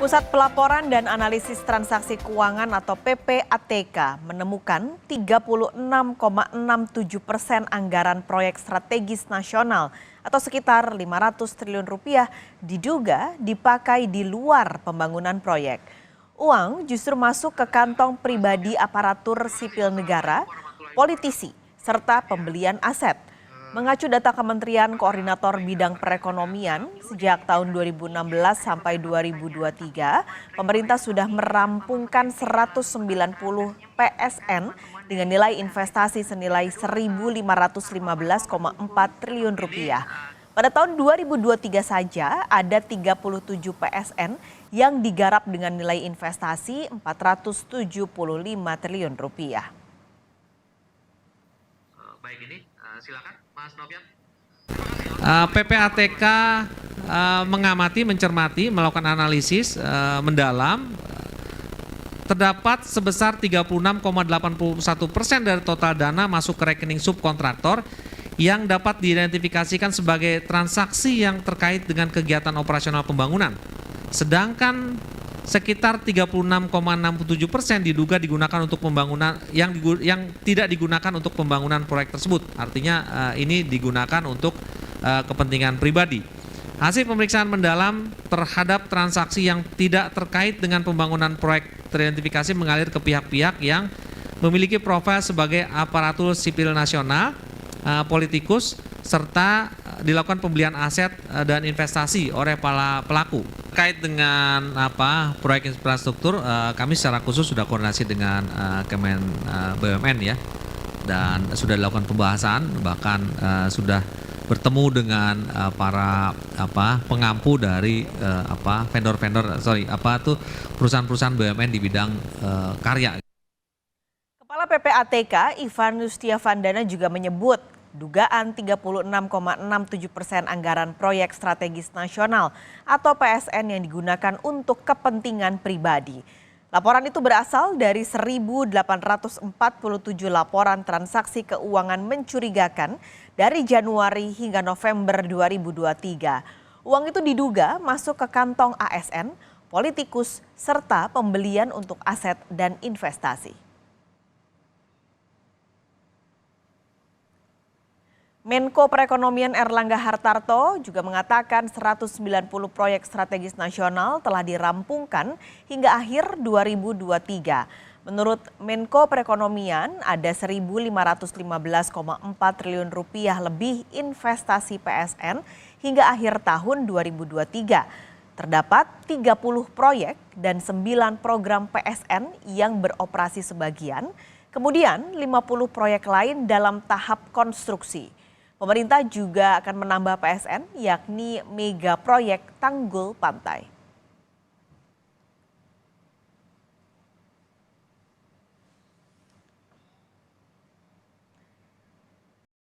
Pusat Pelaporan dan Analisis Transaksi Keuangan atau PPATK menemukan 36,67% anggaran proyek strategis nasional atau sekitar 500 triliun rupiah diduga dipakai di luar pembangunan proyek. Uang justru masuk ke kantong pribadi aparatur sipil negara, politisi, serta pembelian aset. Mengacu data Kementerian Koordinator Bidang Perekonomian, sejak tahun 2016 sampai 2023, pemerintah sudah merampungkan 190 PSN dengan nilai investasi senilai 1.515,4 triliun rupiah. Pada tahun 2023 saja ada 37 PSN yang digarap dengan nilai investasi 475 triliun rupiah. Baik, ini silakan Mas Novian. PPATK mengamati, mencermati, melakukan analisis mendalam. Terdapat sebesar 36,81% dari total dana masuk ke rekening subkontraktor yang dapat diidentifikasikan sebagai transaksi yang terkait dengan kegiatan operasional pembangunan. Sedangkan sekitar 36,67% diduga digunakan untuk pembangunan yang tidak digunakan untuk pembangunan proyek tersebut. Artinya ini digunakan untuk kepentingan pribadi. Hasil pemeriksaan mendalam terhadap transaksi yang tidak terkait dengan pembangunan proyek teridentifikasi mengalir ke pihak-pihak yang memiliki profil sebagai aparatur sipil nasional, politikus, serta dilakukan pembelian aset dan investasi oleh para pelaku. Terkait dengan proyek infrastruktur, kami secara khusus sudah koordinasi dengan Kemen BUMN ya, dan sudah dilakukan pembahasan, bahkan sudah bertemu dengan para pengampu dari perusahaan-perusahaan BUMN di bidang karya. Kepala PPATK Ivan Yustiavandana juga menyebut dugaan 36,67% anggaran proyek strategis nasional atau PSN yang digunakan untuk kepentingan pribadi. Laporan itu berasal dari 1.847 laporan transaksi keuangan mencurigakan dari Januari hingga November 2023. Uang itu diduga masuk ke kantong ASN, politikus, serta pembelian untuk aset dan investasi. Menko Perekonomian Erlangga Hartarto juga mengatakan 190 proyek strategis nasional telah dirampungkan hingga akhir 2023. Menurut Menko Perekonomian ada 1.515,4 triliun rupiah lebih investasi PSN hingga akhir tahun 2023. Terdapat 30 proyek dan 9 program PSN yang beroperasi sebagian, kemudian 50 proyek lain dalam tahap konstruksi. Pemerintah juga akan menambah PSN yakni mega proyek Tanggul Pantai.